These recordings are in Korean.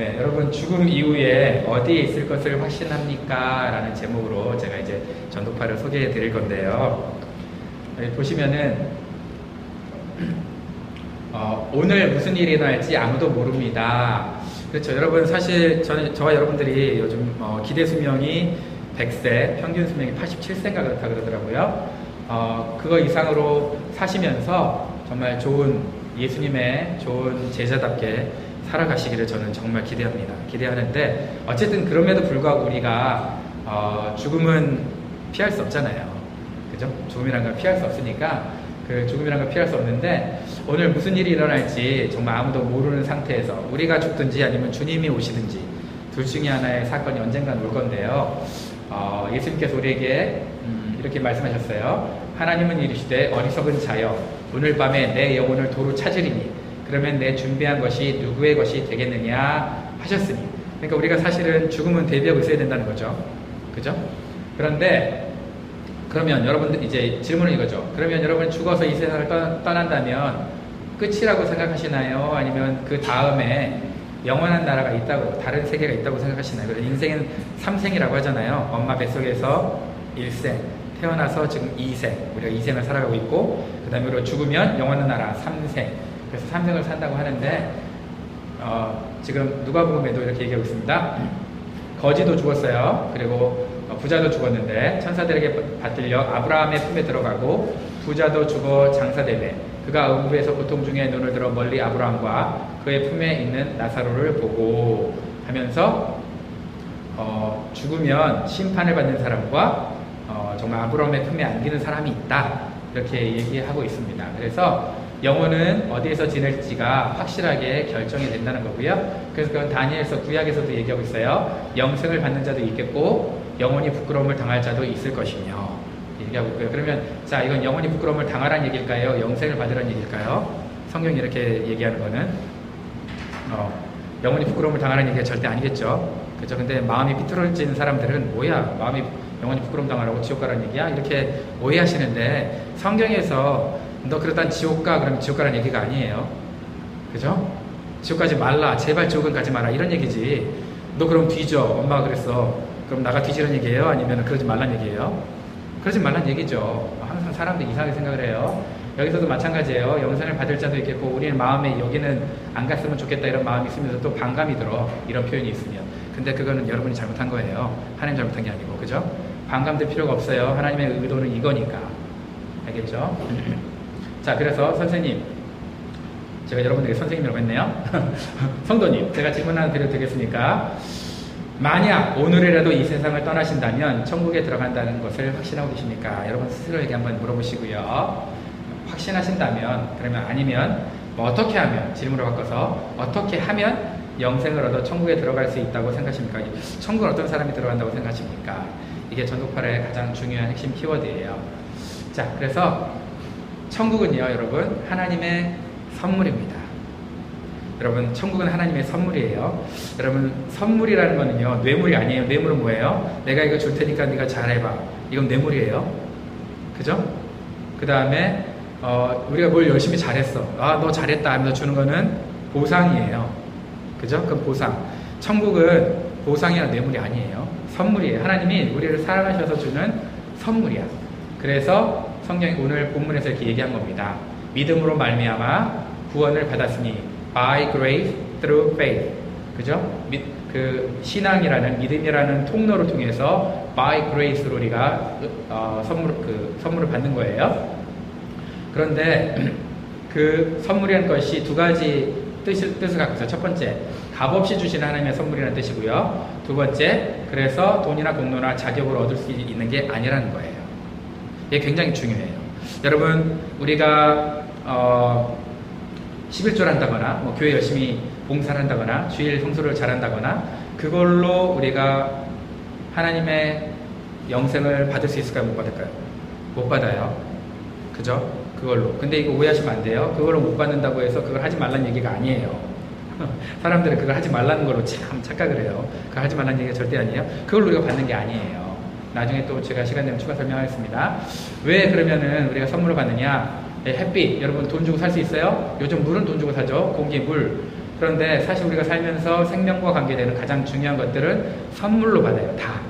네, 여러분 죽음 이후에 어디에 있을 것을 확신합니까? 라는 제목으로 제가 이제 전도파를 소개해 드릴 건데요. 여기 보시면은 오늘 무슨 일이 일어날지 아무도 모릅니다. 그렇죠. 여러분 사실 저와 여러분들이 요즘 기대 수명이 100세, 평균 수명이 87세인가 그렇다 그러더라고요. 그거 이상으로 사시면서 정말 좋은 예수님의 좋은 제자답게 살아가시기를 저는 정말 기대합니다. 기대하는데 어쨌든 그럼에도 불구하고 우리가 죽음은 피할 수 없잖아요. 그죠? 죽음이란 걸 피할 수 없으니까 그 죽음이란 걸 피할 수 없는데 오늘 무슨 일이 일어날지 정말 아무도 모르는 상태에서 우리가 죽든지 아니면 주님이 오시든지 둘 중에 하나의 사건이 언젠간 올 건데요. 예수님께서 우리에게 이렇게 말씀하셨어요. 하나님은 이르시되 어리석은 자여 오늘 밤에 내 영혼을 도로 찾으리니 그러면 내 준비한 것이 누구의 것이 되겠느냐 하셨으니, 그러니까 우리가 사실은 죽음은 대비하고 있어야 된다는 거죠. 그죠? 그런데 그러면 여러분들 이제 질문은 이거죠. 그러면 여러분이 죽어서 이 세상을 떠난다면 끝이라고 생각하시나요? 아니면 그 다음에 영원한 나라가 있다고, 다른 세계가 있다고 생각하시나요? 그래서 인생은 3생이라고 하잖아요. 엄마 뱃속에서 1생, 태어나서 지금 2생, 우리가 2생을 살아가고 있고, 그 다음에 우리가 죽으면 영원한 나라 3생, 그래서 3생을 산다고 하는데 지금 누가복음에도 이렇게 얘기하고 있습니다. 거지도 죽었어요. 그리고 부자도 죽었는데 천사들에게 받들려 아브라함의 품에 들어가고, 부자도 죽어 장사되매 그가 음부에서 고통 중에 눈을 들어 멀리 아브라함과 그의 품에 있는 나사로를 보고 하면서 죽으면 심판을 받는 사람과 정말 아브라함의 품에 안기는 사람이 있다, 이렇게 얘기하고 있습니다. 그래서 영혼은 어디에서 지낼지가 확실하게 결정이 된다는 거고요. 그래서 그건 다니엘서 구약에서도 얘기하고 있어요. 영생을 받는 자도 있겠고 영원히 부끄러움을 당할 자도 있을 것이며 얘기하고 있고요. 그러면 자, 이건 영원히 부끄러움을 당하라는 얘기일까요? 영생을 받으라는 얘기일까요? 성경이 이렇게 얘기하는 거는 영원히 부끄러움을 당하라는 얘기가 절대 아니겠죠. 그죠? 근데 마음이 삐뚤어진 사람들은 뭐야, 마음이 영원히 부끄러움 당하라고 지옥 가라는 얘기야? 이렇게 오해하시는데, 성경에서 너 그러다 지옥 가, 그러면 지옥 가라는 얘기가 아니에요. 그죠? 지옥 가지 말라, 제발 지옥은 가지 마라, 이런 얘기지. 너 그럼 뒤져, 엄마가 그랬어, 그럼 나가 뒤지라는 얘기예요? 아니면 그러지 말라는 얘기예요? 그러지 말라는 얘기죠. 항상 사람들이 이상하게 생각을 해요. 여기서도 마찬가지예요. 영생을 받을 자도 있겠고, 우리는 마음에 여기는 안 갔으면 좋겠다 이런 마음이 있으면서 또 반감이 들어, 이런 표현이 있으면. 근데 그거는 여러분이 잘못한 거예요. 하나님 잘못한 게 아니고. 그죠? 반감될 필요가 없어요. 하나님의 의도는 이거니까. 알겠죠? 자, 그래서 선생님, 제가 여러분들에게 선생님이라고 했네요. 성도님, 제가 질문 하나 드려도 되겠습니까? 만약 오늘이라도 이 세상을 떠나신다면 천국에 들어간다는 것을 확신하고 계십니까? 여러분 스스로에게 한번 물어보시고요. 확신하신다면, 그러면 아니면 뭐 어떻게 하면, 질문을 바꿔서 어떻게 하면 영생을 얻어 천국에 들어갈 수 있다고 생각하십니까? 천국은 어떤 사람이 들어간다고 생각하십니까? 이게 전도파의 가장 중요한 핵심 키워드예요. 자, 그래서 천국은요, 여러분, 하나님의 선물입니다. 여러분, 천국은 하나님의 선물이에요. 여러분, 선물이라는 거는요, 뇌물이 아니에요. 뇌물은 뭐예요? 내가 이거 줄 테니까 네가 잘해봐. 이건 뇌물이에요. 그죠? 그 다음에 우리가 뭘 열심히 잘했어. 아, 너 잘했다 하면서 주는 거는 보상이에요. 그죠? 그 보상. 천국은 보상이나 뇌물이 아니에요. 선물이에요. 하나님이 우리를 사랑하셔서 주는 선물이야. 그래서 성경이 오늘 본문에서 이렇게 얘기한 겁니다. 믿음으로 말미암아 구원을 받았으니 by grace through faith. 그죠? 그 신앙이라는, 믿음이라는 통로를 통해서 by grace로 우리가 선물을 받는 거예요. 그런데 그 선물이라는 것이 두 가지 뜻을 갖고 있어요. 첫 번째, 값없이 주시는 하나님의 선물이라는 뜻이고요. 두 번째, 그래서 돈이나 공로나 자격을 얻을 수 있는 게 아니라는 거예요. 이게 굉장히 중요해요. 여러분, 우리가 11조를 한다거나 뭐 교회 열심히 봉사를 한다거나 주일 성수를 잘한다거나 그걸로 우리가 하나님의 영생을 받을 수 있을까요? 못 받을까요? 못 받아요. 그죠? 그걸로. 근데 이거 오해하시면 안 돼요. 그걸로 못 받는다고 해서 그걸 하지 말라는 얘기가 아니에요. 사람들은 그걸 하지 말라는 걸로 참 착각을 해요. 그걸 하지 말라는 얘기가 절대 아니에요. 그걸 우리가 받는 게 아니에요. 나중에 또 제가 시간 되면 추가 설명하겠습니다. 왜 그러면은 우리가 선물을 받느냐? 햇빛, 여러분 돈 주고 살 수 있어요? 요즘 물은 돈 주고 사죠. 공기, 물. 그런데 사실 우리가 살면서 생명과 관계되는 가장 중요한 것들은 선물로 받아요. 다.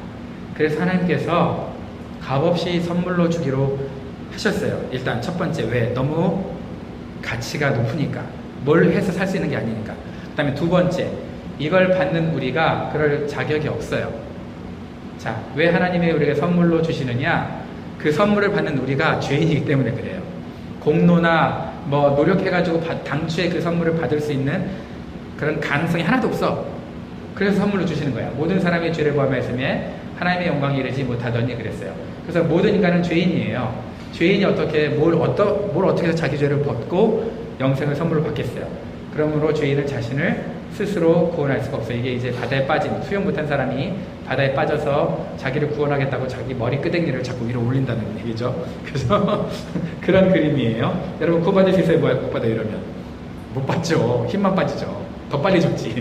그래서 하나님께서 값없이 선물로 주기로 하셨어요. 일단 첫 번째, 왜? 너무 가치가 높으니까. 뭘 해서 살 수 있는 게 아니니까. 그 다음에 두 번째, 이걸 받는 우리가 그럴 자격이 없어요. 자, 왜 하나님이 우리에게 선물로 주시느냐? 그 선물을 받는 우리가 죄인이기 때문에 그래요. 공로나 뭐 노력해가지고 당초에 그 선물을 받을 수 있는 그런 가능성이 하나도 없어. 그래서 선물로 주시는 거야. 모든 사람의 죄를 범했음에 하나님의 영광에 이르지 못하더니 그랬어요. 그래서 모든 인간은 죄인이에요. 죄인이 어떻게 뭘 어떻게 해서 자기 죄를 벗고 영생을 선물로 받겠어요. 그러므로 죄인은 자신을 스스로 구원할 수가 없어요. 이게 이제 바다에 빠진 수영 못한 사람이 바다에 빠져서 자기를 구원하겠다고 자기 머리 끄댕이를 자꾸 위로 올린다는 얘기죠. 그래서 그런 그림이에요. 여러분 구원받을 수 있어요? 뭐야? 못 받아 이러면 못 받죠. 힘만 빠지죠. 더 빨리 죽지.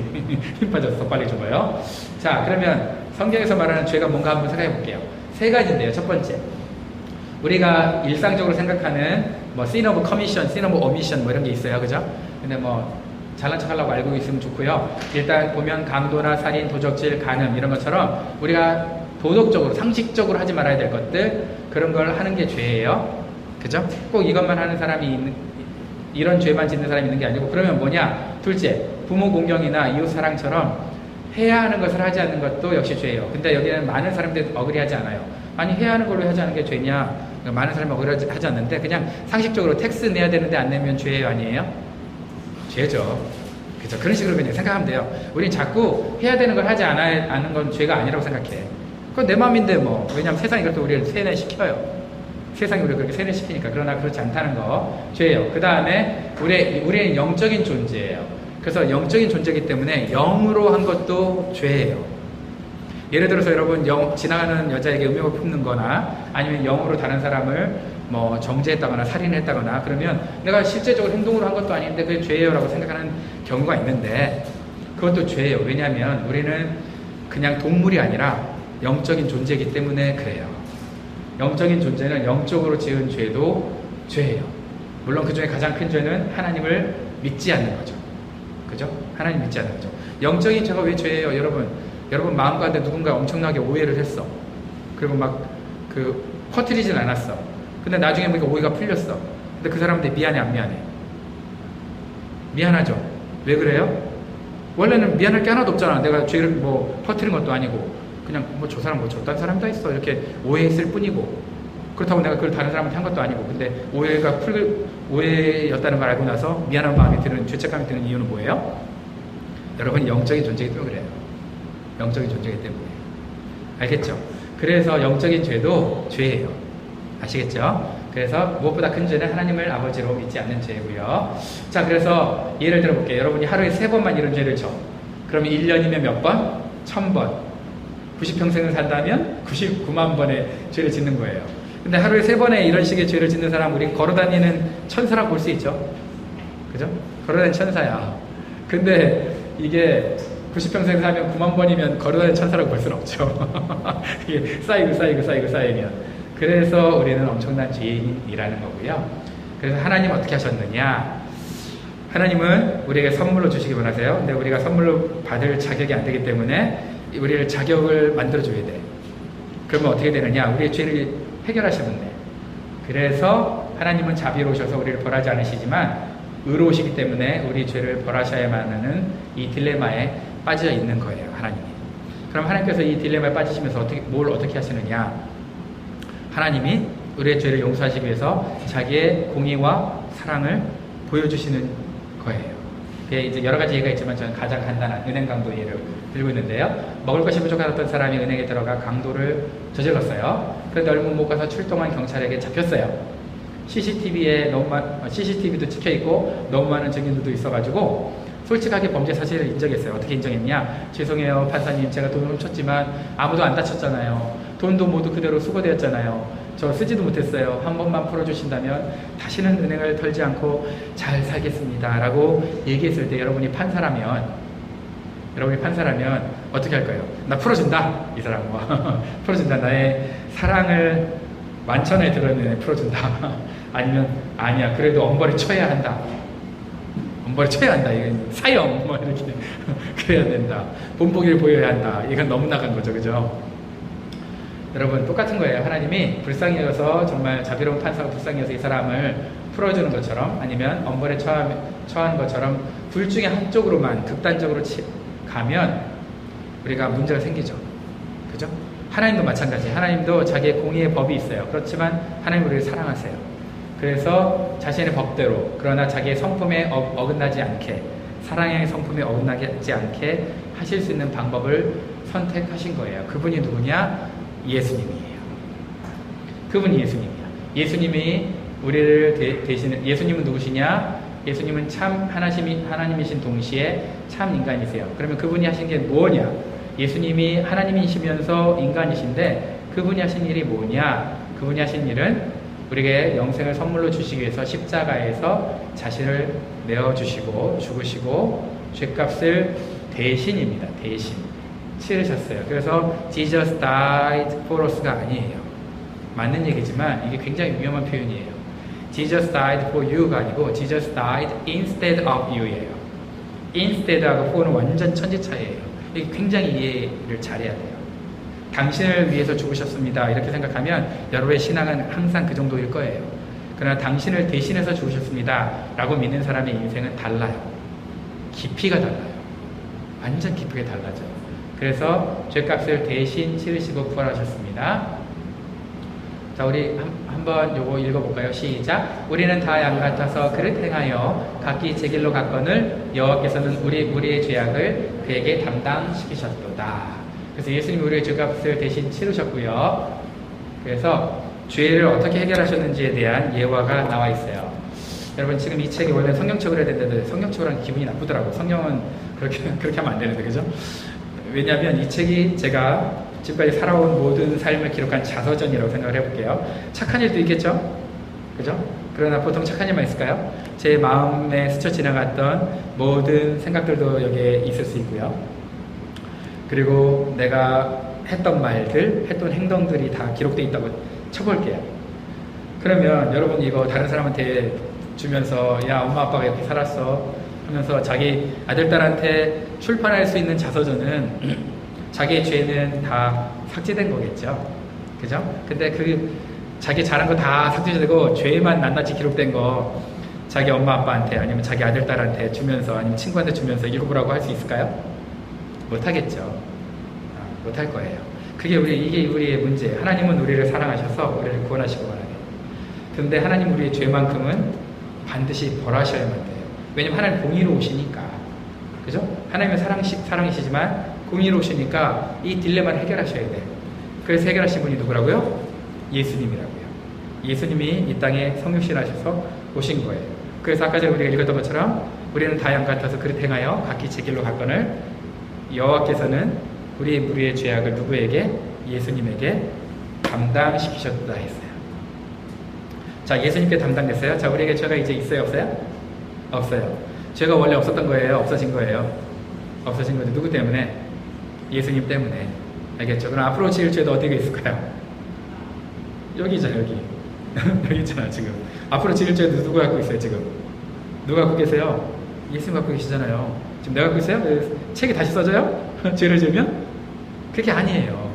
힘 빠져서 더 빨리 죽어요. 자, 그러면 성경에서 말하는 죄가 뭔가 한번 생각해 볼게요. 세 가지인데요. 첫 번째, 우리가 일상적으로 생각하는 뭐 sin of commission, sin of omission 뭐 이런 게 있어요. 그죠? 근데 뭐 잘난 척 하려고 알고 있으면 좋고요. 일단 보면 강도나 살인, 도적질, 간음 이런 것처럼 우리가 도덕적으로, 상식적으로 하지 말아야 될 것들, 그런 걸 하는 게 죄예요. 그죠? 꼭 이것만 하는 사람이 이런 죄만 짓는 사람이 있는 게 아니고, 그러면 뭐냐? 둘째, 부모 공경이나 이웃 사랑처럼 해야 하는 것을 하지 않는 것도 역시 죄예요. 근데 여기는 많은 사람들이 어그리하지 않아요. 아니, 해야 하는 걸로 하지 않는 게 죄냐? 많은 사람이 어그리하지 않는데, 그냥 상식적으로 텍스 내야 되는데 안 내면 죄예요, 아니에요? 죄죠. 그죠? 그런 식으로 그냥 생각하면 돼요. 우린 자꾸 해야 되는 걸 하지 않는 건 죄가 아니라고 생각해. 그건 내 마음인데 뭐. 왜냐면 세상이 그렇게 우리를 세뇌시켜요. 세상이 우리를 그렇게 세뇌시키니까. 그러나 그렇지 않다는 거 죄예요. 그 다음에 우리는 영적인 존재예요. 그래서 영적인 존재이기 때문에 영으로 한 것도 죄예요. 예를 들어서 여러분 지나가는 여자에게 음욕을 품는 거나 아니면 영으로 다른 사람을 뭐 정죄했다거나 살인했다거나 그러면 내가 실제적으로 행동으로 한 것도 아닌데 그게 죄예요 라고 생각하는 경우가 있는데, 그것도 죄예요. 왜냐하면 우리는 그냥 동물이 아니라 영적인 존재이기 때문에 그래요. 영적인 존재는 영적으로 지은 죄도 죄예요. 물론 그 중에 가장 큰 죄는 하나님을 믿지 않는 거죠. 그죠? 하나님 믿지 않는 거죠. 영적인 죄가 왜 죄예요? 여러분 마음 가운데 누군가 엄청나게 오해를 했어. 그리고 막 퍼뜨리진 않았어. 근데 나중에 보니까 오해가 풀렸어. 근데 그 사람한테 미안해, 안 미안해? 미안하죠. 왜 그래요? 원래는 미안할 게 하나도 없잖아. 내가 죄를 뭐 퍼뜨린 것도 아니고 그냥 뭐 저 사람 뭐 저딴 사람도 있어 이렇게 오해했을 뿐이고, 그렇다고 내가 그걸 다른 사람한테 한 것도 아니고. 근데 오해였다는 걸 알고 나서 미안한 마음이 드는, 죄책감이 드는 이유는 뭐예요? 여러분 영적인 존재이기 때문에 그래요. 영적인 존재이기 때문에. 알겠죠? 그래서 영적인 죄도 죄예요. 아시겠죠? 그래서 무엇보다 큰 죄는 하나님을 아버지로 믿지 않는 죄고요. 자, 그래서 예를 들어 볼게요. 여러분이 하루에 3번만 이런 죄를 져. 그러면 1년이면 몇 번? 1000번. 90평생을 산다면 99만 번의 죄를 짓는 거예요. 근데 하루에 3번의 이런 식의 죄를 짓는 사람, 우리 걸어다니는 천사라고 볼 수 있죠? 그죠? 걸어다니는 천사야. 근데 이게 90평생 살면 9만 번이면 걸어다니는 천사라고 볼 수는 없죠. 이게 쌓이면. 그래서 우리는 엄청난 죄인이라는 거고요. 그래서 하나님 어떻게 하셨느냐? 하나님은 우리에게 선물로 주시기 원하세요. 근데 우리가 선물로 받을 자격이 안 되기 때문에 우리를 자격을 만들어줘야 돼. 그러면 어떻게 되느냐? 우리의 죄를 해결하시면 돼. 그래서 하나님은 자비로우셔서 우리를 벌하지 않으시지만 의로우시기 때문에 우리 죄를 벌하셔야만 하는 이 딜레마에 빠져 있는 거예요. 하나님이. 그럼 하나님께서 이 딜레마에 빠지시면서 뭘 어떻게 하시느냐? 하나님이 우리의 죄를 용서하시기 위해서 자기의 공의와 사랑을 보여주시는 거예요. 그게 이제 여러 가지 예가 있지만 저는 가장 간단한 은행 강도 예를 들고 있는데요. 먹을 것이 부족하던 사람이 은행에 들어가 강도를 저질렀어요. 그런데 얼마 못 가서 출동한 경찰에게 잡혔어요. CCTV도 찍혀 있고 너무 많은 증인들도 있어가지고 솔직하게 범죄 사실을 인정했어요. 어떻게 인정했냐? 죄송해요, 판사님. 제가 돈을 훔쳤지만 아무도 안 다쳤잖아요. 돈도 모두 그대로 수거되었잖아요. 저 쓰지도 못했어요. 한 번만 풀어주신다면 다시는 은행을 털지 않고 잘 살겠습니다. 라고 얘기했을 때 여러분이 판사라면 어떻게 할 거예요? 나 풀어준다. 이 사람과 풀어준다. 나의 사랑을 만천에 들었는데 풀어준다. 아니면 아니야. 그래도 엄벌에 쳐야 한다. 엄벌에 쳐야 한다. 이건 사형 뭐 이렇게 그래야 된다. 본보기를 보여야 한다. 이건 너무 나간 거죠, 그죠? 여러분 똑같은 거예요. 하나님이 불쌍히 여겨서 정말 자비로운 판사가 불쌍히 여겨서 이 사람을 풀어주는 것처럼 아니면 엄벌에 처하는 것처럼 둘 중에 한쪽으로만 극단적으로 가면 우리가 문제가 생기죠. 그죠? 하나님도 마찬가지. 하나님도 자기의 공의의 법이 있어요. 그렇지만 하나님 우리를 사랑하세요. 그래서 자신의 법대로 그러나 자기의 성품에 어긋나지 않게 사랑의 성품에 어긋나지 않게 하실 수 있는 방법을 선택하신 거예요. 그분이 누구냐? 예수님이에요. 그분이 예수님이야. 예수님이 우리를 대신해. 예수님은 누구시냐? 예수님은 참 하나님이신 동시에 참 인간이세요. 그러면 그분이 하신 게 뭐냐? 예수님이 하나님이시면서 인간이신데 그분이 하신 일이 뭐냐? 그분이 하신 일은 우리에게 영생을 선물로 주시기 위해서 십자가에서 자신을 내어주시고 죽으시고 죄값을 대신입니다. 대신 치르셨어요. 그래서 Jesus died for us가 아니에요. 맞는 얘기지만 이게 굉장히 위험한 표현이에요. Jesus died for you가 아니고 Jesus died instead of you예요. instead하고 for는 완전 천지 차이예요. 이게 굉장히 이해를 잘해야 돼요. 당신을 위해서 죽으셨습니다. 이렇게 생각하면 여러분의 신앙은 항상 그 정도일 거예요. 그러나 당신을 대신해서 죽으셨습니다. 라고 믿는 사람의 인생은 달라요. 깊이가 달라요. 완전 깊게 달라져. 그래서 죄값을 대신 치르시고 부활하셨습니다. 자, 우리 한번 요거 읽어볼까요? 시작. 우리는 다 양 같아서 그릇 행하여 각기 제 길로 갔거늘 여호와께서는 우리 무리의 죄악을 그에게 담당시키셨도다. 그래서 예수님이 우리의 죄값을 대신 치르셨고요. 그래서 죄를 어떻게 해결하셨는지에 대한 예화가 나와 있어요. 여러분 지금 이 책이 원래 성경책으로 해야 되는데 성경책으로 하면 기분이 나쁘더라고. 성경은 그렇게 하면 안 되는데, 그죠? 왜냐하면 이 책이 제가 지금까지 살아온 모든 삶을 기록한 자서전이라고 생각을 해볼게요. 착한 일도 있겠죠? 그죠? 그러나 보통 착한 일만 있을까요? 제 마음에 스쳐 지나갔던 모든 생각들도 여기에 있을 수 있고요. 그리고 내가 했던 말들, 했던 행동들이 다 기록되어 있다고 쳐볼게요. 그러면 여러분 이거 다른 사람한테 주면서 야 엄마 아빠가 이렇게 살았어 하면서 자기 아들 딸한테 출판할 수 있는 자서전은 자기의 죄는 다 삭제된 거겠죠. 그죠? 근데 그 자기 잘한 거 다 삭제되고 죄만 낱낱이 기록된 거 자기 엄마 아빠한테 아니면 자기 아들 딸한테 주면서 아니면 친구한테 주면서 읽어보라고 할 수 있을까요? 못하겠죠. 못할 거예요. 이게 우리의 문제. 하나님은 우리를 사랑하셔서 우리를 구원하시고 말하게. 근데 하나님 우리의 죄만큼은 반드시 벌하셔야만 돼요. 왜냐면 하나님 공의로우시니까. 그죠? 하나님은 사랑이시지만 공의로우시니까 이 딜레마를 해결하셔야 돼요. 그래서 해결하신 분이 누구라고요? 예수님이라고요. 예수님이 이 땅에 성육신하셔서 오신 거예요. 그래서 아까 전에 우리가 읽었던 것처럼 우리는 다 양 같아서 그릇 행하여 각기 제 길로 갔거늘 여호와께서는 우리의 무리의 죄악을 누구에게? 예수님에게 담당시키셨다 했어요. 자, 예수님께 담당됐어요. 자, 우리에게 죄가 이제 있어요? 없어요? 없어요. 죄가 원래 없었던 거예요? 없어진 거예요? 없어진 거죠. 누구 때문에? 예수님 때문에. 알겠죠? 그럼 앞으로 지을 죄도 어디가 있을까요? 여기잖아, 여기. 여기 있잖아, 지금. 앞으로 지을 죄도 누가 갖고 있어요, 지금? 누가 갖고 계세요? 예수님 갖고 계시잖아요. 지금 내가 갖고 있어요? 책이 다시 써져요? 죄를 지으면? 그게 아니에요.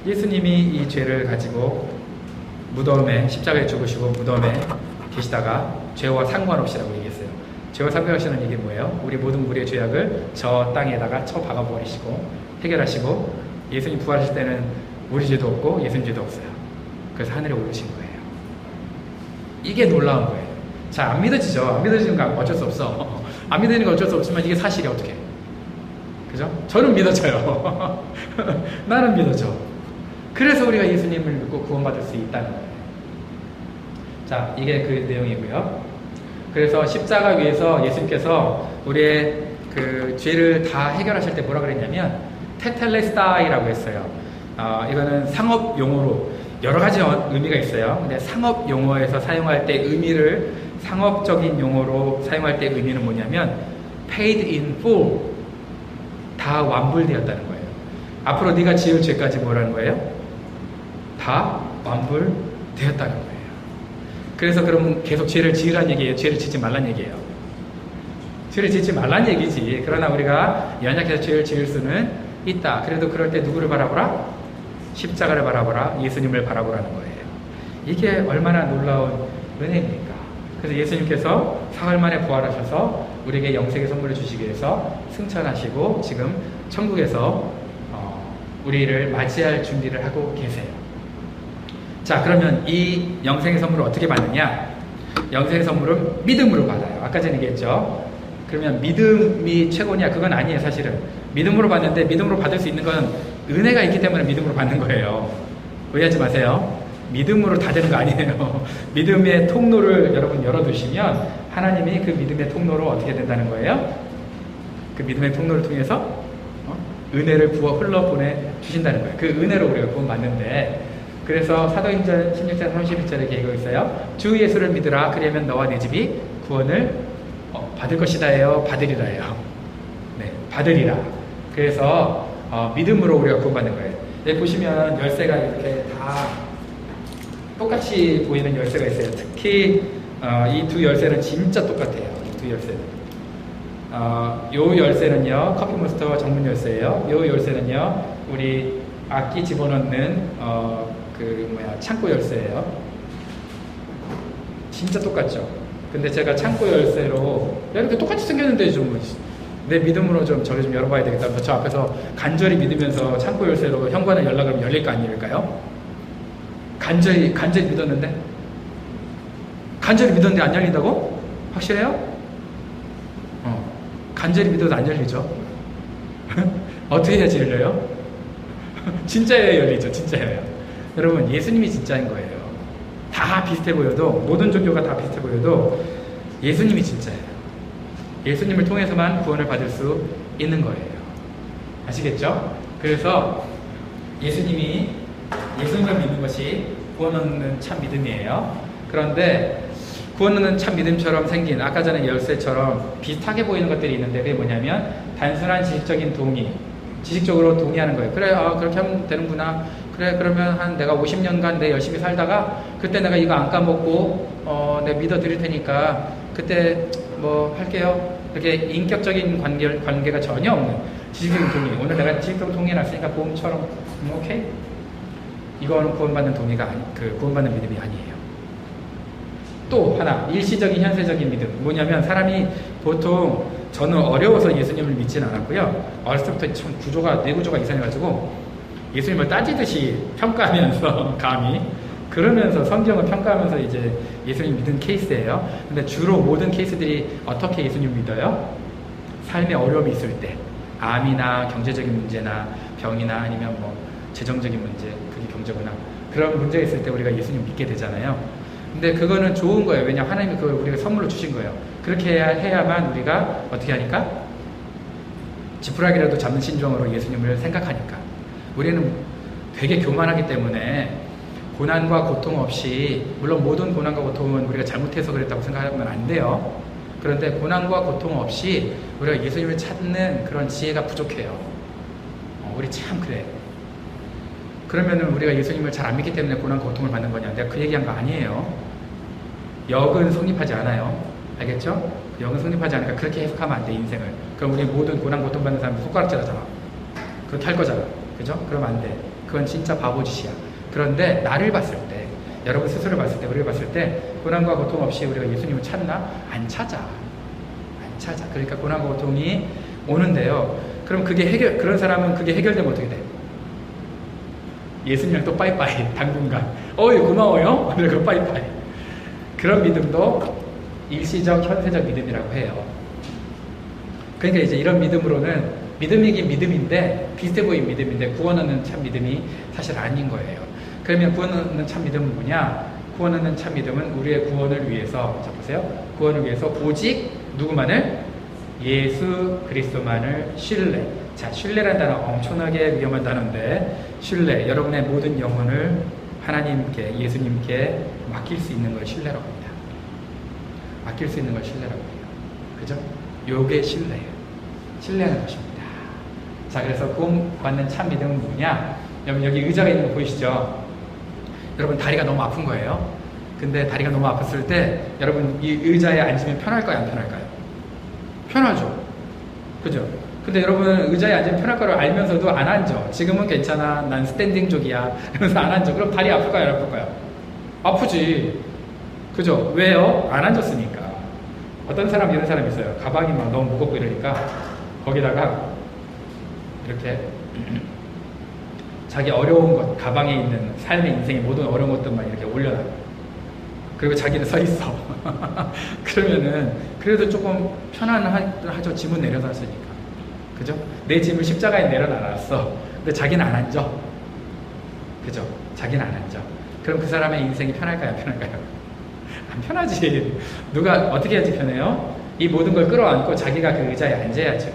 예수님이 이 죄를 가지고 무덤에 십자가에 죽으시고 무덤에 계시다가 죄와 상관없이라고 얘기했어요. 죄와 상관없이는 이게 뭐예요? 우리 모든 무리의 죄악을 저 땅에다가 쳐박아버리시고 해결하시고 예수님 부활하실 때는 우리 죄도 없고 예수님 죄도 없어요. 그래서 하늘에 오르신 거예요. 이게 놀라운 거예요. 자, 안 믿어지죠? 안 믿어지는 거 어쩔 수 없어. 안 믿어지는 거 어쩔 수 없지만 이게 사실이 어떻게? 그죠? 저는 믿어져요. 나는 믿어져. 그래서 우리가 예수님을 믿고 구원받을 수 있다는 거예요. 자, 이게 그 내용이고요. 그래서 십자가 위에서 예수님께서 우리의 그 죄를 다 해결하실 때 뭐라 그랬냐면 테텔레스타이라고 했어요. 이거는 상업 용어로 여러 가지 의미가 있어요. 근데 상업 용어에서 사용할 때 의미를 상업적인 용어로 사용할 때 의미는 뭐냐면 paid in full, 다 완불되었다는 거예요. 앞으로 네가 지을 죄까지 뭐라는 거예요? 다 완불되었다는 거예요. 그래서 그러면 계속 죄를 지으란 얘기예요? 죄를 짓지 말란 얘기예요? 죄를 짓지 말란 얘기지. 그러나 우리가 연약해서 죄를 지을 수는 있다. 그래도 그럴 때 누구를 바라보라? 십자가를 바라보라. 예수님을 바라보라는 거예요. 이게 얼마나 놀라운 은혜입니까? 그래서 예수님께서 사흘 만에 부활하셔서 우리에게 영생의 선물을 주시기 위해서 승천하시고 지금 천국에서 우리를 맞이할 준비를 하고 계세요. 자, 그러면 이 영생의 선물을 어떻게 받느냐? 영생의 선물은 믿음으로 받아요. 아까 전에 얘기했죠. 그러면 믿음이 최고냐? 그건 아니에요, 사실은. 믿음으로 받는데 믿음으로 받을 수 있는 건 은혜가 있기 때문에 믿음으로 받는 거예요. 오해하지 마세요. 믿음으로 다 되는 거 아니에요. 믿음의 통로를 여러분 열어두시면 하나님이 그 믿음의 통로로 어떻게 된다는 거예요? 그 믿음의 통로를 통해서 은혜를 부어 흘러보내 주신다는 거예요. 그 은혜로 우리가 구원받는데, 그래서 사도행전 16장 31절에 계획이 있어요. 주 예수를 믿으라. 그러면 너와 내 집이 구원을 받을 것이다예요, 받으리라예요. 네, 받으리라. 그래서 믿음으로 우리가 구원받는 거예요. 네, 보시면 열쇠가 이렇게 다 똑같이 보이는 열쇠가 있어요. 특히 이 두 열쇠는 진짜 똑같아요. 이 두 열쇠는. 요 열쇠는요, 커피 몬스터 정문 열쇠예요. 요 열쇠는요, 우리 악기 집어넣는 창고 열쇠예요. 진짜 똑같죠. 근데 제가 창고 열쇠로 이렇게 똑같이 생겼는데 좀 내 믿음으로 좀 저기 좀 열어봐야 되겠다. 저 앞에서 간절히 믿으면서 창고 열쇠로 현관을 열라 그러면 열릴까 아닐까요? 간절히 믿었는데? 간절히 믿었는데 안 열린다고? 확실해요? 간절히 믿어도 안 열리죠? 어떻게 해야지 열려요? 진짜예요, 열리죠? 진짜예요. 여러분, 예수님이 진짜인 거예요. 다 비슷해 보여도, 모든 종교가 다 비슷해 보여도 예수님이 진짜예요. 예수님을 통해서만 구원을 받을 수 있는 거예요. 아시겠죠? 그래서 예수님을 믿는 것이 구원 얻는 참 믿음이에요. 그런데 구원 얻는 참 믿음처럼 생긴 아까 전에 열쇠처럼 비슷하게 보이는 것들이 있는데, 그게 뭐냐면 단순한 지식적인 동의, 지식적으로 동의하는 거예요. 그래, 그렇게 하면 되는구나. 그래, 그러면 내가 50년간 내 열심히 살다가 그때 내가 이거 안 까먹고 내가 믿어드릴 테니까 그때 뭐 할게요. 이렇게 인격적인 관계가 전혀 없는 지식적인 동의. 오늘 내가 지식적으로 동의해놨으니까 보험처럼 오케이? 이거는 구원받는 동의가 구원받는 믿음이 아니에요. 또 하나, 일시적인 현세적인 믿음. 뭐냐면 사람이 보통, 저는 어려워서 예수님을 믿지는 않았고요. 어렸을 때부터 참 뇌 구조가 이상해가지고 예수님을 따지듯이 평가하면서 감히 그러면서 성경을 평가하면서 이제 예수님 믿은 케이스예요. 근데 주로 모든 케이스들이 어떻게 예수님 믿어요? 삶에 어려움이 있을 때, 암이나 경제적인 문제나 병이나 아니면 뭐 재정적인 문제, 그게 경제구나, 그런 문제가 있을 때 우리가 예수님 믿게 되잖아요. 근데 그거는 좋은 거예요. 왜냐하면 하나님이 그걸 우리가 선물로 주신 거예요. 그렇게 해야만 우리가 어떻게 하니까? 지푸라기라도 잡는 심정으로 예수님을 생각하니까. 우리는 되게 교만하기 때문에 고난과 고통 없이, 물론 모든 고난과 고통은 우리가 잘못해서 그랬다고 생각하면 안 돼요. 그런데 고난과 고통 없이 우리가 예수님을 찾는 그런 지혜가 부족해요. 우리 참 그래. 그러면은 우리가 예수님을 잘 안 믿기 때문에 고난과 고통을 받는 거냐? 내가 그 얘기한 거 아니에요. 역은 성립하지 않아요. 알겠죠? 역은 성립하지 않으니까 그렇게 해석하면 안 돼, 인생을. 그럼 우리 모든 고난 고통 받는 사람 손가락질하잖아. 그렇게 할 거잖아. 그죠? 그러면 안 돼. 그건 진짜 바보짓이야. 그런데 나를 봤을 때, 여러분 스스로를 봤을 때, 우리를 봤을 때 고난과 고통 없이 우리가 예수님을 찾나? 안 찾아. 그러니까 고난과 고통이 오는데요. 그럼 그런 사람은 그게 해결되면 어떻게 돼? 예수님이랑 또 빠이빠이, 당분간. 고마워요. 그리고 빠이빠이. 그런 믿음도 일시적, 현세적 믿음이라고 해요. 그러니까 이제 이런 믿음으로는, 믿음이긴 믿음인데, 비슷해 보이는 믿음인데, 구원 얻는 참 믿음이 사실 아닌 거예요. 그러면 구원 얻는 참 믿음은 뭐냐? 구원 얻는 참 믿음은 우리의 구원을 위해서, 자 보세요. 구원을 위해서 오직 누구만을? 예수 그리스도만을 신뢰. 자, 신뢰라는 단어 엄청나게 위험한 단어인데, 신뢰, 여러분의 모든 영혼을 하나님께, 예수님께 맡길 수 있는 걸 신뢰라고 합니다. 맡길 수 있는 걸 신뢰라고 해요. 그죠? 요게 신뢰예요. 신뢰하는 것입니다. 자, 그래서 구원받는 참 믿음은 뭐냐? 여러분, 여기 의자가 있는 거 보이시죠? 여러분, 다리가 너무 아픈 거예요. 근데 다리가 너무 아팠을 때 여러분 이 의자에 앉으면 편할까요, 안 편할까요? 편하죠. 그죠? 근데 여러분 의자에 앉으면 편할 거를 알면서도 안 앉아. 지금은 괜찮아. 난 스탠딩족이야. 이러면서 안 앉아. 그럼 다리 아플까요? 안 아플까요? 아프지. 그죠? 왜요? 안 앉았으니까. 어떤 사람 이런 사람 있어요. 가방이 막 너무 무겁고 이러니까 거기다가 이렇게 자기 어려운 것, 가방에 있는 삶의 인생의 모든 어려운 것들만 이렇게 올려놔. 그리고 자기는 서 있어. 그러면은 그래도 조금 편안하죠. 짐은 내려놨으니까. 그죠? 내 짐을 십자가에 내려놔놨어. 근데 자기는 안 앉아. 그죠? 자기는 안 앉아. 그럼 그 사람의 인생이 편할까요? 안 편할까요? 안 편하지. 누가 어떻게 해야지 편해요? 이 모든 걸 끌어안고 자기가 그 의자에 앉아야죠.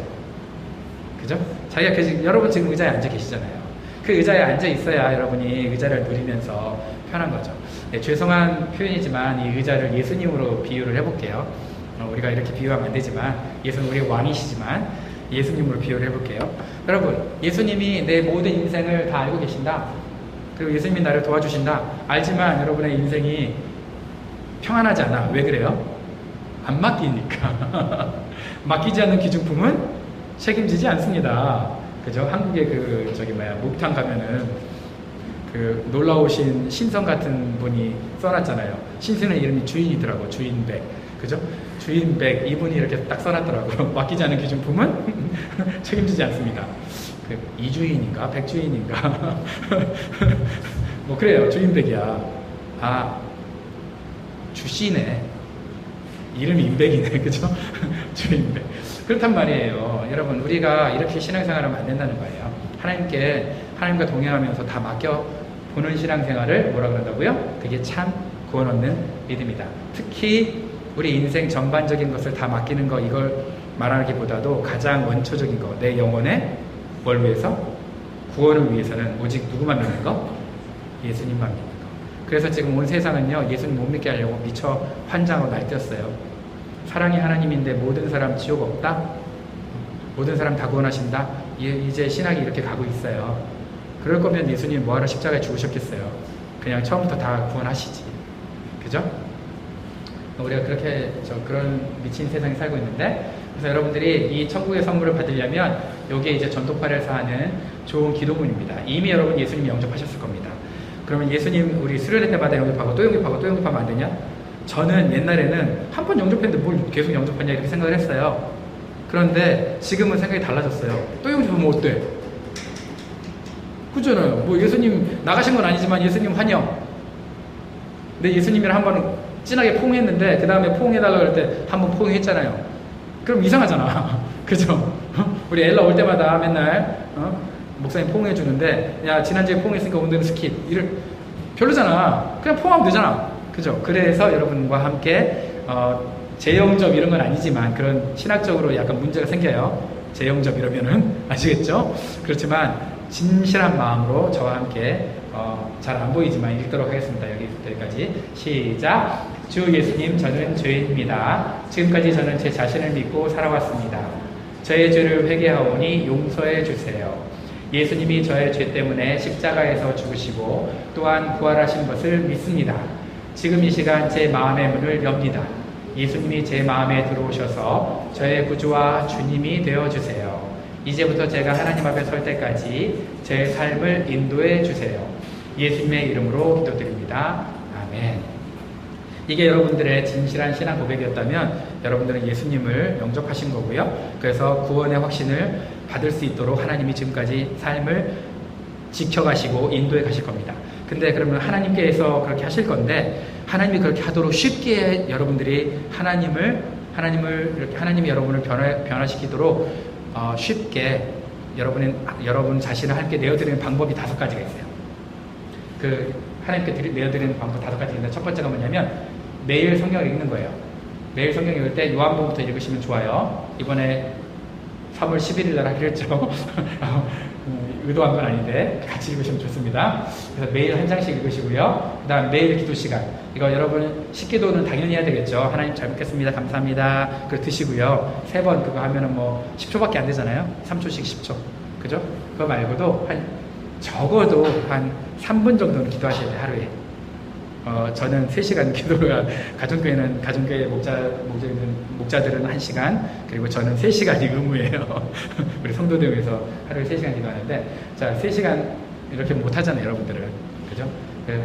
그죠? 자기가 여러분 지금 의자에 앉아 계시잖아요. 그 의자에 앉아 있어야 여러분이 의자를 누리면서 편한 거죠. 네, 죄송한 표현이지만 이 의자를 예수님으로 비유를 해볼게요. 우리가 이렇게 비유하면 안 되지만 예수는 우리의 왕이시지만 예수님으로 비유를 해볼게요. 여러분, 예수님이 내 모든 인생을 다 알고 계신다. 그리고 예수님이 나를 도와주신다. 알지만 여러분의 인생이 평안하지 않아. 왜 그래요? 안 맡기니까. 맡기지 않는 기중품은 책임지지 않습니다. 그죠? 한국에 목욕탕 가면은 그 놀라우신 신성 같은 분이 써놨잖아요. 신선의 이름이 주인이더라고. 주인백. 그죠? 주인백. 이분이 이렇게 딱 써놨더라고요. 맡기지 않는 기중품은 책임지지 않습니다. 그 이주인인가? 백주인인가? 뭐 그래요. 주인백이야. 아, 주씨네. 이름이 인백이네. 그죠? 주인백. 그렇단 말이에요. 여러분, 우리가 이렇게 신앙생활을 하면 안 된다는 거예요. 하나님과 동행하면서 다 맡겨보는 신앙생활을 뭐라 그런다고요? 그게 참 구원 얻는 믿음이다. 특히 우리 인생 전반적인 것을 다 맡기는 거, 이걸 말하기보다도 가장 원초적인 거, 내 영혼의 뭘 위해서? 구원을 위해서는 오직 누구만 믿는 거? 예수님만 믿는 거. 그래서 지금 온 세상은요, 예수님 못 믿게 하려고 미처 환장하고 날뛰었어요. 사랑이 하나님인데 모든 사람 지옥 없다? 모든 사람 다 구원하신다? 이제 신학이 이렇게 가고 있어요. 그럴 거면 예수님 뭐하러 십자가에 죽으셨겠어요? 그냥 처음부터 다 구원하시지. 그죠? 우리가 그런 미친 세상에 살고 있는데, 그래서 여러분들이 이 천국의 선물을 받으려면 여기에 이제 전도파에서 하는 좋은 기도문입니다. 이미 여러분 예수님 영접하셨을 겁니다. 그러면 예수님 우리 수련회 때마다 영접하고 또 영접하고 또 영접하면 안 되냐? 저는 옛날에는 한 번 영접했는데 뭘 계속 영접하냐 이렇게 생각을 했어요. 그런데 지금은 생각이 달라졌어요. 또 영접하면 어때? 그잖아요. 뭐 예수님 나가신 건 아니지만 예수님 환영. 근데 예수님이랑 한 번 진하게 포옹했는데 그 다음에 포옹해달라고 할 때 한 번 포옹했잖아요. 그럼 이상하잖아. 그죠? 우리 엘라 올 때마다 맨날 목사님 포옹해주는데, 야 지난주에 포옹했으니까 오늘은 스킵. 별로잖아. 그냥 포옹하면 되잖아. 그죠? 그래서 여러분과 함께 재영접 이런 건 아니지만 그런 신학적으로 약간 문제가 생겨요. 재영접 이러면은 아시겠죠? 그렇지만 진실한 마음으로 저와 함께 잘 안 보이지만 읽도록 하겠습니다. 여기까지 시작. 주 예수님, 저는 죄인입니다. 지금까지 저는 제 자신을 믿고 살아왔습니다. 저의 죄를 회개하오니 용서해 주세요. 예수님이 저의 죄 때문에 십자가에서 죽으시고 또한 부활하신 것을 믿습니다. 지금 이 시간 제 마음의 문을 엽니다. 예수님이 제 마음에 들어오셔서 저의 구주와 주님이 되어주세요. 이제부터 제가 하나님 앞에 설 때까지 제 삶을 인도해 주세요. 예수님의 이름으로 기도드립니다. 아멘. 이게 여러분들의 진실한 신앙 고백이었다면 여러분들은 예수님을 영접하신 거고요. 그래서 구원의 확신을 받을 수 있도록 하나님이 지금까지 삶을 지켜가시고 인도해 가실 겁니다. 근데 그러면 하나님께서 그렇게 하실 건데, 하나님이 그렇게 하도록 쉽게 여러분들이 하나님이 여러분을 변화시키도록 쉽게 여러분 자신을 함께 내어드리는 방법이 5가지가 있어요. 그 하나님께 내어드리는 방법 5가지 있는데, 첫 번째가 뭐냐면 매일 성경을 읽는 거예요. 매일 성경 읽을 때 요한복음부터 읽으시면 좋아요. 이번에 3월 11일 날 하기로 했죠. 의도한 건 아닌데 같이 읽으시면 좋습니다. 그래서 매일 한 장씩 읽으시고요. 그 다음 매일 기도 시간, 이거 여러분 식기도는 당연히 해야 되겠죠. 하나님 잘 먹겠습니다, 감사합니다, 그거 드시고요. 3번 그거 하면은 뭐 10초밖에 안 되잖아요. 3초씩 10초, 그죠? 그거 말고도 적어도 한 3분 정도는 기도하셔야 돼요, 하루에. 저는 3시간 기도가, 가정교회 목자들은 1시간, 그리고 저는 3시간이 의무예요. 우리 성도대회에서 하루에 3시간 기도하는데, 자, 3시간 이렇게 못하잖아요, 여러분들은. 그죠?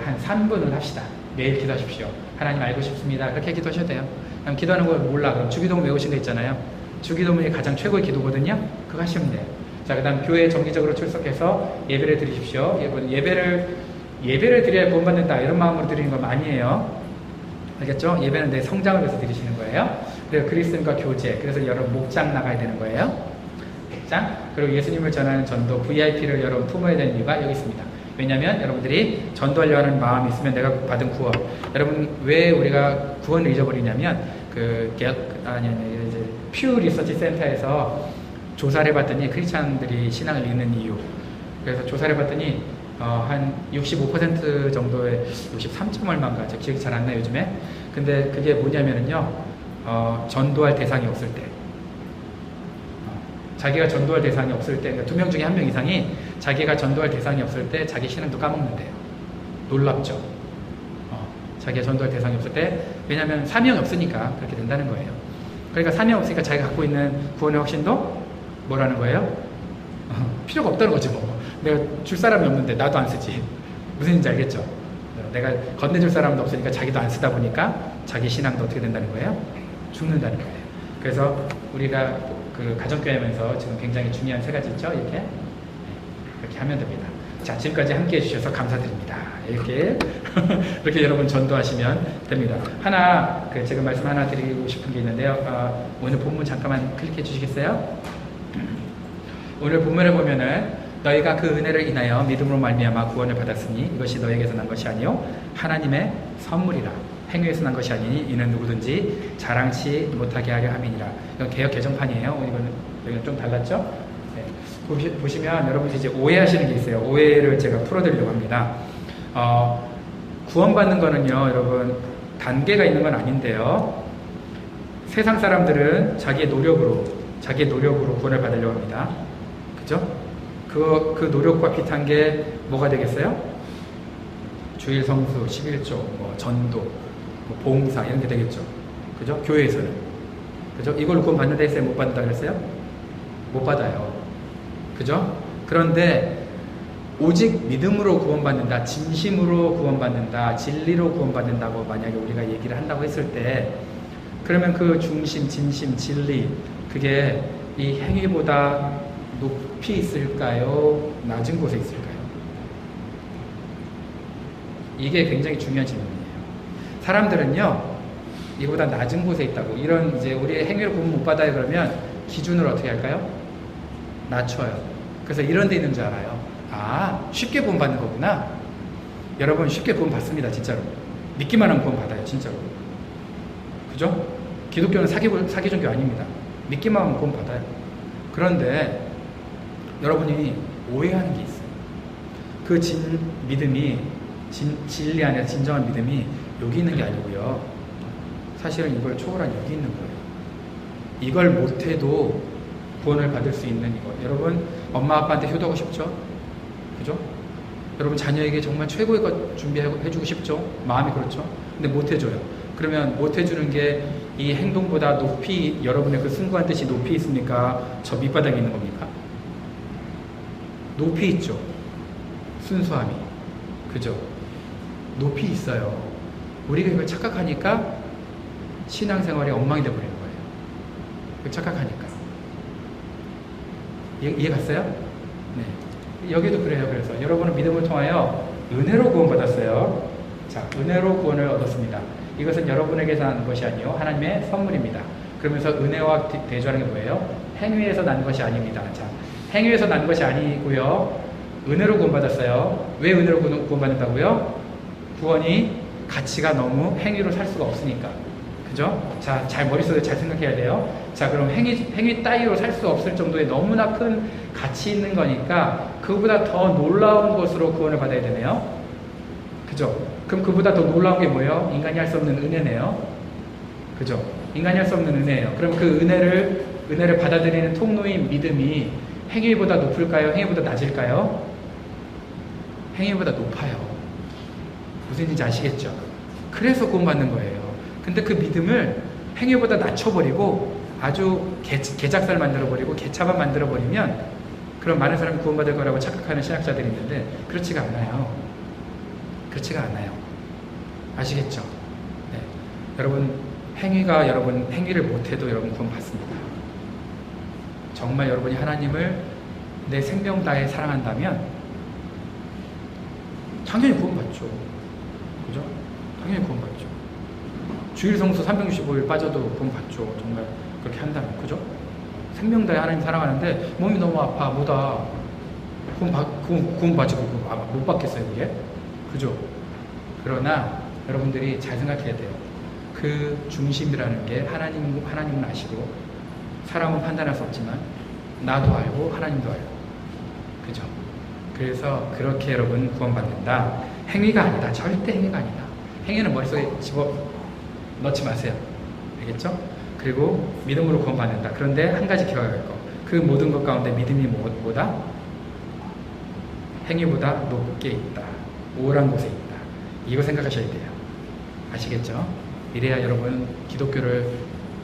한 3분을 합시다. 매일 기도하십시오. 하나님 알고 싶습니다. 그렇게 기도하셔도 돼요. 그럼 기도하는 걸 몰라. 그럼 주기도문 외우신 거 있잖아요. 주기도문이 가장 최고의 기도거든요. 그거 하시면 돼요. 자, 그 다음 교회에 정기적으로 출석해서 예배를 드리십시오. 여러분, 예배를 드려야 구원받는다, 이런 마음으로 드리는 건 아니에요. 알겠죠? 예배는 내 성장을 위해서 드리시는 거예요. 그리고 그리스도인과 교제, 그래서 여러분 목장 나가야 되는 거예요. 목장. 그리고 예수님을 전하는 전도, VIP를 여러분 품어야 되는 이유가 여기 있습니다. 왜냐하면 여러분들이 전도하려 하는 마음이 있으면 내가 받은 구원. 여러분, 왜 우리가 구원을 잊어버리냐면, 퓨 리서치 센터에서 조사를 해봤더니 크리스찬들이 신앙을 잃는 이유. 그래서 조사를 해봤더니 한 65% 정도의 63점 얼마인가, 제 기억이 잘 안 나요 요즘에. 근데 그게 뭐냐면은요, 전도할 대상이 없을 때, 자기가 전도할 대상이 없을 때, 그러니까 2명 중에 1명 이상이 자기가 전도할 대상이 없을 때 자기 신앙도 까먹는데요. 놀랍죠? 자기가 전도할 대상이 없을 때, 왜냐하면 사명이 없으니까 그렇게 된다는 거예요. 그러니까 사명이 없으니까 자기가 갖고 있는 구원의 확신도 뭐라는 거예요? 필요가 없다는 거지 뭐. 내가 줄 사람이 없는데 나도 안 쓰지. 무슨 얘기인지 알겠죠? 내가 건네줄 사람도 없으니까 자기도 안 쓰다 보니까 자기 신앙도 어떻게 된다는 거예요? 죽는다는 거예요. 그래서 우리가 그 가정교회하면서 지금 굉장히 중요한 3가지 있죠? 이렇게 하면 됩니다. 자, 지금까지 함께 해주셔서 감사드립니다. 이렇게 이렇게 여러분 전도하시면 됩니다. 제가 말씀 하나 드리고 싶은 게 있는데요. 오늘 본문 잠깐만 클릭해 주시겠어요? 오늘 본문을 보면은, 너희가 그 은혜를 인하여 믿음으로 말미암아 구원을 받았으니 이것이 너에게서 난 것이 아니요 하나님의 선물이라. 행위에서 난 것이 아니니 이는 누구든지 자랑치 못하게 하려 함이니라. 이건 개역 개정판이에요. 이건 좀 달랐죠? 네. 보시면 여러분이 이제 오해하시는 게 있어요. 오해를 제가 풀어드리려고 합니다. 구원받는 거는요, 여러분, 단계가 있는 건 아닌데요. 세상 사람들은 자기의 노력으로 구원을 받으려고 합니다. 그죠? 그 노력과 비슷한 게 뭐가 되겠어요? 주일 성수, 11조, 전도, 봉사, 이런 게 되겠죠. 그죠? 교회에서는. 그죠? 이걸 구원 받는다 했어요? 못 받는다 그랬어요? 못 받아요. 그죠? 그런데 오직 믿음으로 구원받는다, 진심으로 구원받는다, 진리로 구원받는다고 만약에 우리가 얘기를 한다고 했을 때, 그러면 그 중심, 진심, 진리, 그게 이 행위보다 높이 있을까요? 낮은 곳에 있을까요? 이게 굉장히 중요한 질문이에요. 사람들은요, 이보다 낮은 곳에 있다고, 이런 이제 우리의 행위를 구원 못 받아요 그러면 기준을 어떻게 할까요? 낮춰요. 그래서 이런 데 있는 줄 알아요. 쉽게 구원 받는 거구나. 여러분, 쉽게 구원 받습니다, 진짜로. 믿기만 하면 구원 받아요, 진짜로. 그죠? 기독교는 사기 종교 아닙니다. 믿기만 하면 구원 받아요. 그런데 여러분이 오해하는 게 있어요. 그 믿음이, 진리 안에서 진정한 믿음이 여기 있는 게 아니고요. 사실은 이걸 초월한 여기 있는 거예요. 이걸 못해도 구원을 받을 수 있는 이거. 여러분, 엄마 아빠한테 효도하고 싶죠? 그죠? 여러분, 자녀에게 정말 최고의 것 준비해주고 싶죠? 마음이 그렇죠? 근데 못해줘요. 그러면 못해주는 게 이 행동보다 높이, 여러분의 그 숭고한 뜻이 높이 있습니까? 저 밑바닥에 있는 겁니까? 높이 있죠. 순수함이. 그죠? 높이 있어요. 우리가 이걸 착각하니까 신앙생활이 엉망이 되어버리는 거예요. 착각하니까. 이해 갔어요? 네. 여기도 그래요. 그래서 여러분은 믿음을 통하여 은혜로 구원받았어요. 자, 은혜로 구원을 얻었습니다. 이것은 여러분에게서 난 것이 아니요 하나님의 선물입니다. 그러면서 은혜와 대조하는 게 뭐예요? 행위에서 난 것이 아닙니다. 자, 행위에서 난 것이 아니고요. 은혜로 구원받았어요. 왜 은혜로 구원받는다고요? 구원이 가치가 너무 행위로 살 수가 없으니까. 그죠? 자, 잘 머릿속에 잘 생각해야 돼요. 자, 그럼 행위 따위로 살 수 없을 정도의 너무나 큰 가치 있는 거니까 그보다 더 놀라운 것으로 구원을 받아야 되네요. 그죠? 그럼 그보다 더 놀라운 게 뭐예요? 인간이 할 수 없는 은혜네요. 그죠? 인간이 할 수 없는 은혜예요. 그럼 그 은혜를 받아들이는 통로인 믿음이 행위보다 높을까요? 행위보다 낮을까요? 행위보다 높아요. 무슨 얘기인지 아시겠죠? 그래서 구원받는 거예요. 근데 그 믿음을 행위보다 낮춰버리고 아주 개작살 만들어버리고 개차반 만들어버리면 그런 많은 사람이 구원받을 거라고 착각하는 신학자들이 있는데 그렇지가 않아요. 그렇지가 않아요. 아시겠죠? 네. 여러분 여러분 행위를 못해도 여러분 구원받습니다. 정말 여러분이 하나님을 내 생명 다해 사랑한다면 당연히 구원받죠. 그죠? 당연히 구원받죠. 주일 성수 365일 빠져도 구원받죠. 정말 그렇게 한다면. 그죠? 생명 다해 하나님 사랑하는데 몸이 너무 아파 뭐다. 구원받지 못 받겠어요 그게? 그죠? 그러나 여러분들이 잘 생각해야 돼요. 그 중심이라는 게 하나님은 아시고 사람은 판단할 수 없지만 나도 알고 하나님도 알고. 그죠? 그래서 그렇게 여러분 구원받는다. 행위가 아니다. 절대 행위가 아니다. 행위는 머릿속에 집어넣지 마세요. 알겠죠? 그리고 믿음으로 구원받는다. 그런데 한 가지 기억해야 할 거. 그 모든 것 가운데 믿음이 뭐다? 행위보다 높게 있다. 우월한 곳에 있다. 이거 생각하셔야 돼요. 아시겠죠? 이래야 여러분 기독교를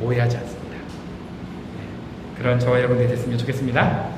오해하지 않습니다. 네. 그런 저와 여러분들이 됐으면 좋겠습니다.